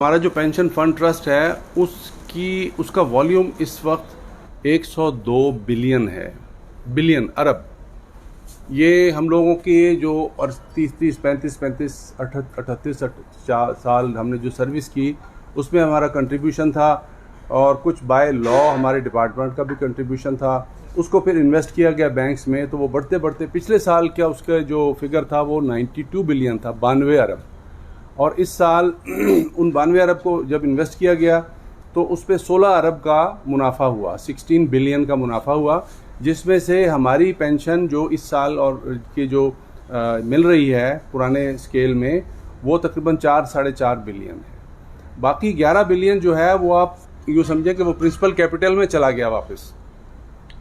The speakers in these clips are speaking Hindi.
हमारा जो पेंशन फंड ट्रस्ट है उसका वॉल्यूम इस वक्त 102 बिलियन है। बिलियन अरब। ये हम लोगों के जो और 30 35 38 साल हमने जो सर्विस की उसमें हमारा कंट्रीब्यूशन था, और कुछ बाय लॉ हमारे डिपार्टमेंट का भी कंट्रीब्यूशन था। उसको फिर इन्वेस्ट किया गया बैंक्स में, तो वो बढ़ते बढ़ते पिछले साल क्या उसका जो फिगर था वो 92 बिलियन था, 92 अरब। और इस साल उन 92 अरब को जब इन्वेस्ट किया गया तो उस पर 16 अरब का मुनाफा हुआ, 16 बिलियन का मुनाफा हुआ, जिसमें से हमारी पेंशन जो इस साल और की जो मिल रही है पुराने स्केल में वो तकरीबन 4-4.5 बिलियन है। बाकी 11 बिलियन जो है वो आप यूँ समझें कि वो प्रिंसिपल कैपिटल में चला गया वापस।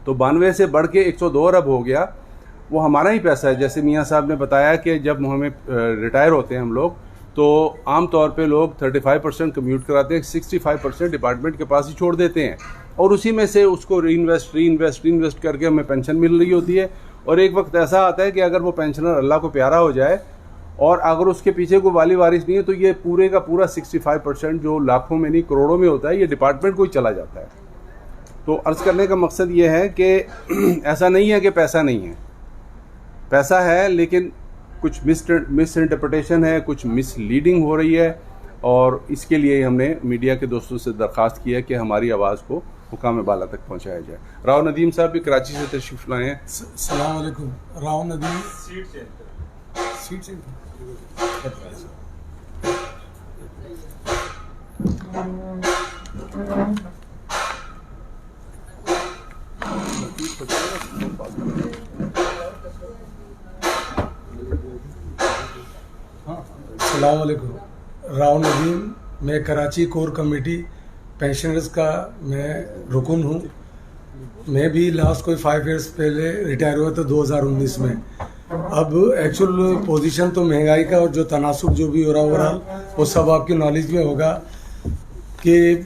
तो 92 से बढ़ के 102 अरब हो गया। वो हमारा ही पैसा है। जैसे मियाँ साहब ने बताया कि जब हमें रिटायर होते हैं हम लोग, तो आम तौर पे लोग 35% कम्यूट कराते हैं, 65% डिपार्टमेंट के पास ही छोड़ देते हैं, और उसी में से उसको रीइन्वेस्ट करके हमें पेंशन मिल रही होती है। और एक वक्त ऐसा आता है कि अगर वो पेंशनर अल्लाह को प्यारा हो जाए और अगर उसके पीछे कोई वाली वारिस नहीं है, तो ये पूरे का पूरा 65% जो लाखों में नहीं करोड़ों में होता है, ये डिपार्टमेंट को ही चला जाता है। तो अर्ज़ करने का मकसद ये है कि ऐसा नहीं है कि पैसा नहीं है, पैसा है, लेकिन कुछ मिस इंटरप्रिटेशन है, कुछ मिसलीडिंग हो रही है, और इसके लिए हमने मीडिया के दोस्तों से दरख्वास्त की है कि हमारी आवाज़ को हुकाम बाला तक पहुंचाया जाए। राव नदीम साहब भी कराची से तशरीफ लाए हैं। अस्सलाम वालेकुम। राव नदीम सीट से अस्सलाम वालेकुम। राव नदीम, मैं कराची कोर कमेटी पेंशनर्स का मैं रुकन हूँ। मैं भी लास्ट कोई 5 इयर्स पहले रिटायर हुआ था 2019 में। अब एक्चुअल पोजीशन तो महंगाई का और जो तनासुब जो भी हो रहा ओवरऑल वो सब आपकी नॉलेज में होगा कि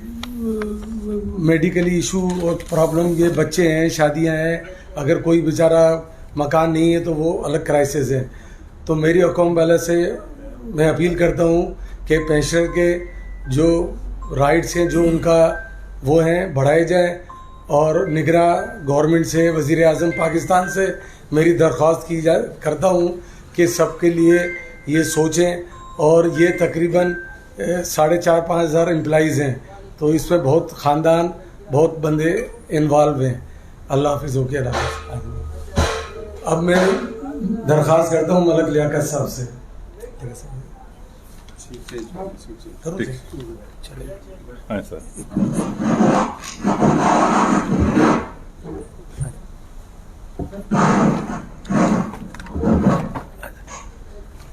मेडिकली इशू और प्रॉब्लम, ये बच्चे हैं, शादियां हैं, अगर कोई बेचारा मकान नहीं है तो वो अलग क्राइसिस है। तो मेरी हुकूम वाले से मैं अपील करता हूँ कि पेंशनर के जो राइट्स हैं जो उनका वो हैं बढ़ाए जाए, और निगरां गवर्नमेंट से, वज़ीर आज़म पाकिस्तान से मेरी दरख्वास्त करता हूँ कि सबके लिए ये सोचें। और ये तकरीबन 4,500-5 हज़ार एम्प्लॉइज़ हैं, तो इसमें बहुत ख़ानदान, बहुत बंदे इन्वॉल्व हैं। अल्लाह हाफ़िज़ हो के अब मैं दरख्वास्त करता हूँ मलक लियाकत साहब से। हाँ सर।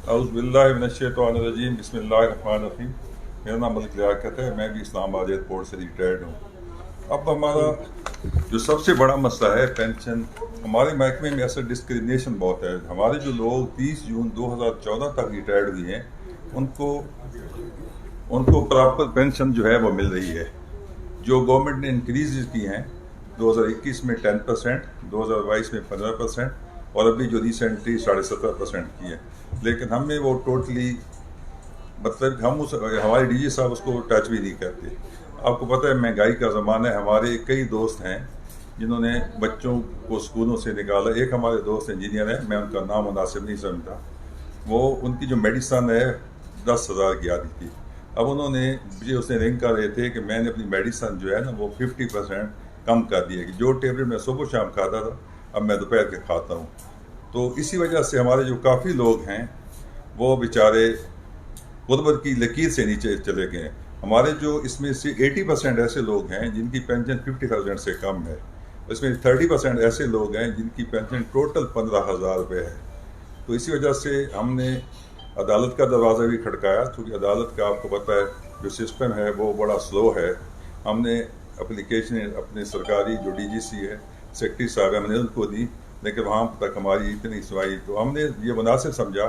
औज़ुबिल्लाहिमिनश्शैतानिर्रजीम, बिस्मिल्लाहिर्रहमानिर्रहीम। मेरा नाम मलिक लियाकत है, मैं भी इस्लामाबाद एयरपोर्ट से रिटायर्ड हूँ। अब हमारा जो सबसे बड़ा मसला है पेंशन, हमारे महकमे में ऐसा डिस्क्रिमिनेशन बहुत है। हमारे जो लोग 30 जून 2014 तक रिटायर्ड हुए हैं उनको प्रॉपर पेंशन जो है वो मिल रही है। जो गवर्नमेंट ने इंक्रीज की हैं 2021 में 10%, 2022 में 15%, और अभी जो रिसेंटली 17.5% की है। लेकिन हमें वो टोटली मतलब हमारे डीजी साहब उसको टच भी नहीं करते। आपको पता है महंगाई का ज़माना है। हमारे कई दोस्त हैं जिन्होंने बच्चों को स्कूलों से निकाला। एक हमारे दोस्त इंजीनियर है, मैं उनका नाम मुनासिब नहीं समझता। वो उनकी जो मेडिसन है 10,000 की आती थी। अब उन्होंने मुझे उसने रिंग कर रहे थे कि मैंने अपनी मेडिसन जो है ना वो 50% कम कर दी है कि जो टेबलेट मैं सुबह शाम खाता था अब मैं दोपहर के खाता हूँ। तो इसी वजह से हमारे जो काफ़ी लोग हैं वो बेचारे गुर्बत की लकीर से नीचे चले गए हैं। हमारे जो इसमें से 80% ऐसे लोग हैं जिनकी पेंशन 50,000 से कम है। इसमें 30% ऐसे लोग हैं जिनकी पेंशन टोटल 15,000 रुपये है। तो इसी वजह से हमने अदालत का दरवाज़ा भी खड़काया, क्योंकि अदालत का आपको पता है जो सिस्टम है वो बड़ा स्लो है। हमने एप्लीकेशन अपने सरकारी जो डीजीसी है, सेक्रेटरी साहब, हमने उनको दी, लेकिन वहाँ तक हमारी इतनी सुनाई। तो हमने ये मुनासिब समझा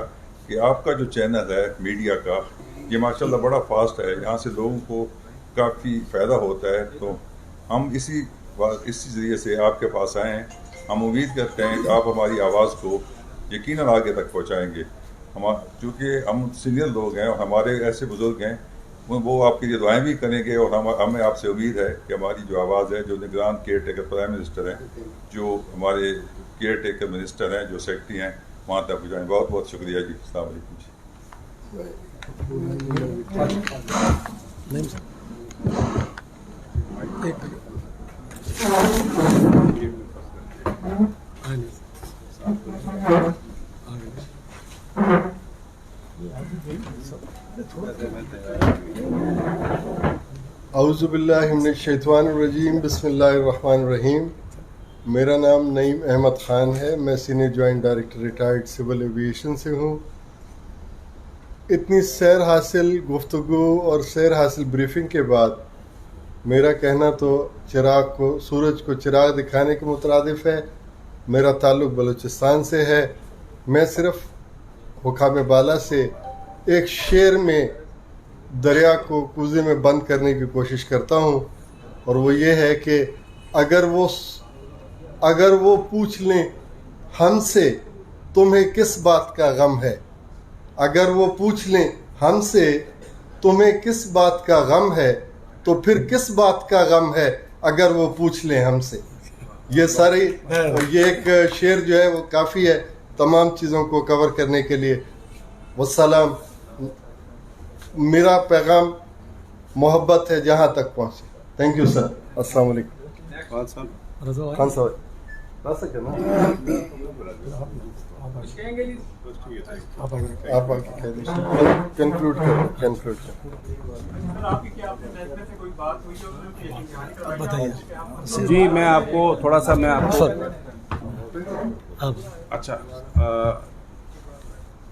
कि आपका जो चैनल है मीडिया का, ये माशाल्लाह बड़ा फास्ट है, यहाँ से लोगों को काफ़ी फ़ायदा होता है। तो हम इसी ज़रिए से आपके पास आए हैं। हम उम्मीद करते हैं कि आप हमारी आवाज़ को यकीनन आगे तक पहुँचाएँगे। चूँकि हम सीनियर लोग हैं और हमारे ऐसे बुज़ुर्ग हैं वो आपके लिए दुआएं भी करेंगे, और हमें आपसे उम्मीद है कि हमारी जो आवाज़ है, जो निगरान केयर टेकर प्राइम मिनिस्टर हैं, जो हमारे केयर टेकर मिनिस्टर हैं, जो सेक्रेटरी हैं, वहाँ तक पहुँचाएँ। बहुत बहुत शुक्रिया जी। अस्सलाम वालेकुम जी। औज़ुबिल्लाहिमिनश्शैतानिर्रजीम, बिस्मिल्लाहिर्रहमानिर्रहीम। मेरा नाम नईम अहमद ख़ान है। मैं senior joint director retired civil aviation से हूँ। इतनी सैर हासिल गुफ्तगू और सैर हासिल ब्रीफिंग के बाद मेरा कहना तो सूरज को चिराग दिखाने के मुतरादिफ है। मेरा ताल्लुक़ बलूचिस्तान से है। मैं सिर्फ हुकाम बाला से एक शेर में दरिया को कूजे में बंद करने की कोशिश करता हूँ, और वो ये है कि अगर वो पूछ लें हमसे तुम्हें किस बात का गम है, अगर वो पूछ लें हमसे तुम्हें किस बात का गम है, तो फिर किस बात का गम है अगर वो पूछ लें हमसे। ये एक शेर जो है वो काफ़ी है तमाम चीज़ों को कवर करने के लिए। वस्सलाम। मेरा पैगाम मोहब्बत है जहाँ तक पहुँचे। Thank you sir. अस्सलाम वालेकुम। खान साहब आप आके कह दीजिए, कंक्लूड कर। बताइए जी, मैं आपको थोड़ा सा अच्छा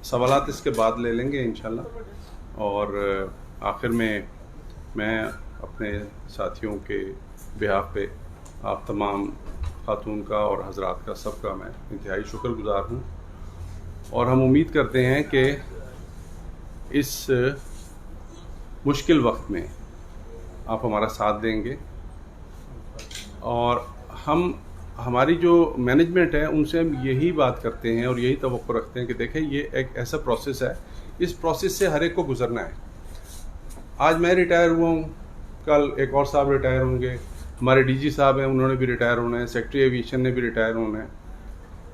सवालात इसके बाद ले लेंगे इंशाल्लाह। और आखिर में मैं अपने साथियों के बिहाफ पे आप तमाम खातून का और हजरात का सबका मैं इंतहाई शुक्रगुज़ार हूँ, और हम उम्मीद करते हैं कि इस मुश्किल वक्त में आप हमारा साथ देंगे। और हमारी जो मैनेजमेंट है उनसे हम यही बात करते हैं और यही तवक्को रखते हैं कि देखें, ये एक ऐसा प्रोसेस है, इस प्रोसेस से हर एक को गुजरना है। आज मैं रिटायर हुआ हूँ, कल एक और साहब रिटायर होंगे, हमारे डीजी साहब हैं उन्होंने भी रिटायर होना है, सेक्रेटरी एविएशन ने भी रिटायर होना है।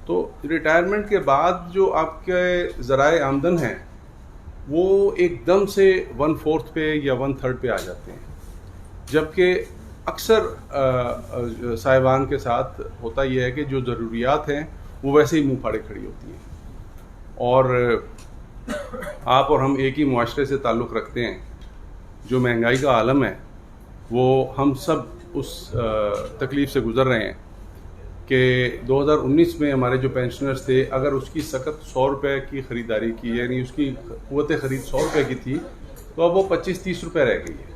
तो रिटायरमेंट के बाद जो आपके ज़राए आमदन हैं वो एकदम से 1/4 पे या 1/3 पे आ जाते हैं, जबकि अक्सर साहिबान के साथ होता यह है कि जो ज़रूरियात हैं वो वैसे ही मुँह फाड़े खड़ी होती हैं। और आप और हम एक ही मुआशरे से ताल्लुक़ रखते हैं। जो महंगाई का आलम है वो हम सब उस तकलीफ़ से गुज़र रहे हैं कि 2019 में हमारे जो पेंशनर्स थे, अगर उसकी सकत 100 रुपये की ख़रीदारी की, यानी उसकी क़ुव्वत ख़रीद 100 रुपये की थी, तो अब वो 25-30 रुपये रह गई है।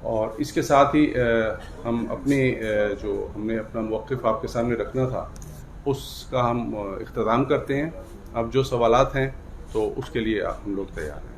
और इसके साथ ही हम अपने जो हमने अपना मौक़िफ़ आपके सामने रखना था उसका हम इख्तिताम करते हैं। अब जो सवालात हैं तो उसके लिए हम लोग तैयार हैं।